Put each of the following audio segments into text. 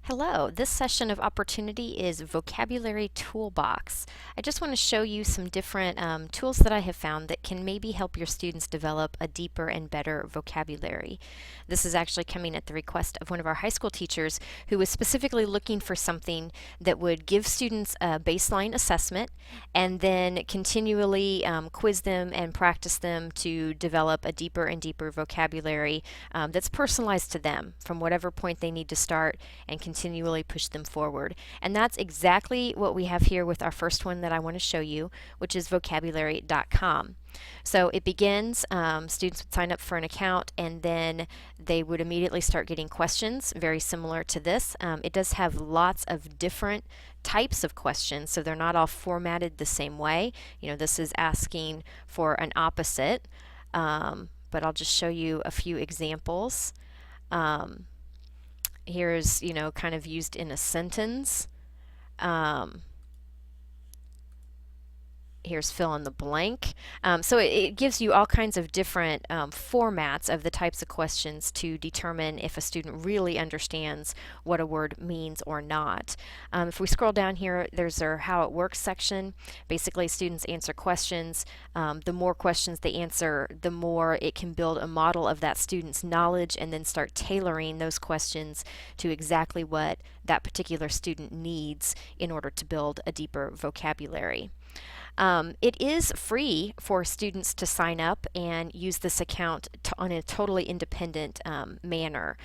Hello, this session of opportunity is Vocabulary Toolbox. I just want to show you some different tools that I have found that can maybe help your students develop a deeper and better vocabulary. This is actually coming at the request of one of our high school teachers who was specifically looking for something that would give students a baseline assessment and then continually quiz them and practice them to develop a deeper and deeper vocabulary that's personalized to them from whatever point they need to start and continually push them forward. And that's exactly what we have here with our first one that I want to show you, which is vocabulary.com. So it begins, students would sign up for an account and then they would immediately start getting questions very similar to this. It does have lots of different types of questions, so they're not all formatted the same way. You know, this is asking for an opposite, but I'll just show you a few examples. Here's, kind of used in a sentence. Here's fill in the blank. So it gives you all kinds of different formats of the types of questions to determine if a student really understands what a word means or not. If we scroll down here, there's our how it works section. Basically, students answer questions. The more questions they answer, the more it can build a model of that student's knowledge and then start tailoring those questions to exactly what that particular student needs in order to build a deeper vocabulary. It is free for students to sign up and use this account on a totally independent manner.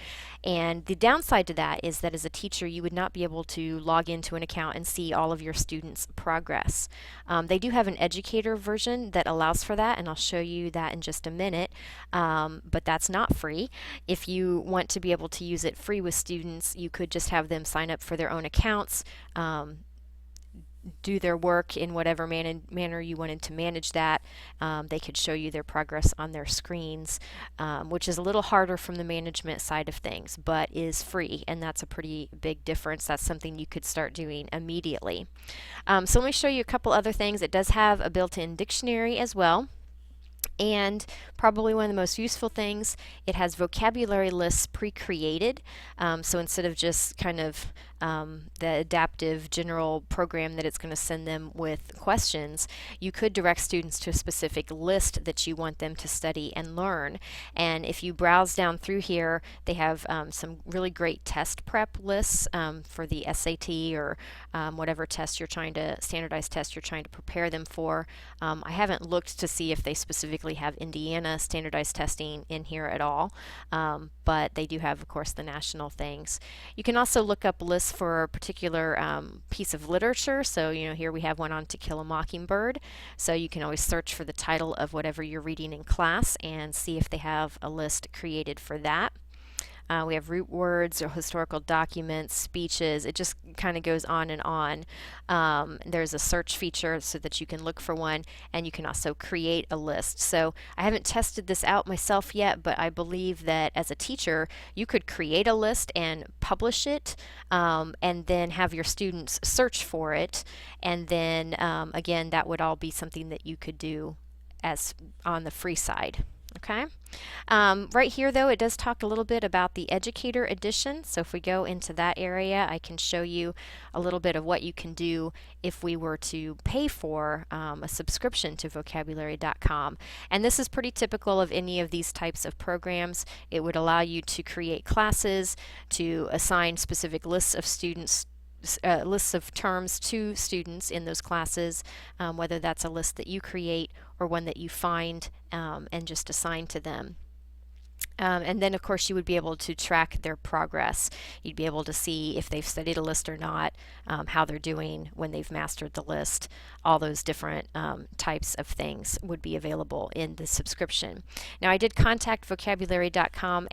And the downside to that is that as a teacher, you would not be able to log into an account and see all of your students' progress. They do have an educator version that allows for that, and I'll show you that in just a minute, but that's not free. If you want to be able to use it free with students, you could just have them sign up for their own accounts, do their work in whatever manner you wanted to manage that. They could show you their progress on their screens, which is a little harder from the management side of things, but is free, and that's a pretty big difference. That's something you could start doing immediately. So let me show you a couple other things. It does have a built-in dictionary as well. And probably one of the most useful things, it has vocabulary lists pre-created. So instead of just kind of the adaptive general program that it's going to send them with questions, you could direct students to a specific list that you want them to study and learn. And if you browse down through here, they have some really great test prep lists for the SAT or whatever test you're trying to, standardized test you're trying to prepare them for. I haven't looked to see if they specifically have Indiana standardized testing in here at all, but they do have, of course, the national things. You can also look up lists for a particular piece of literature. So, here we have one on To Kill a Mockingbird. So you can always search for the title of whatever you're reading in class and see if they have a list created for that. We have root words or historical documents, speeches. It just kind of goes on and on. There's a search feature so that you can look for one, and you can also create a list. So I haven't tested this out myself yet, but I believe that as a teacher, you could create a list and publish it, and then have your students search for it. And then, again, that would all be something that you could do as on the free side. Okay. Right here, though, it does talk a little bit about the Educator Edition. So if we go into that area, I can show you a little bit of what you can do if we were to pay for a subscription to vocabulary.com. And this is pretty typical of any of these types of programs. It would allow you to create classes, to assign specific lists of students, lists of terms to students in those classes, whether that's a list that you create or one that you find and just assign to them. And then, of course, you would be able to track their progress. You'd be able to see if they've studied a list or not, how they're doing when they've mastered the list. All those different types of things would be available in the subscription. Now, I did contact vocabulary.com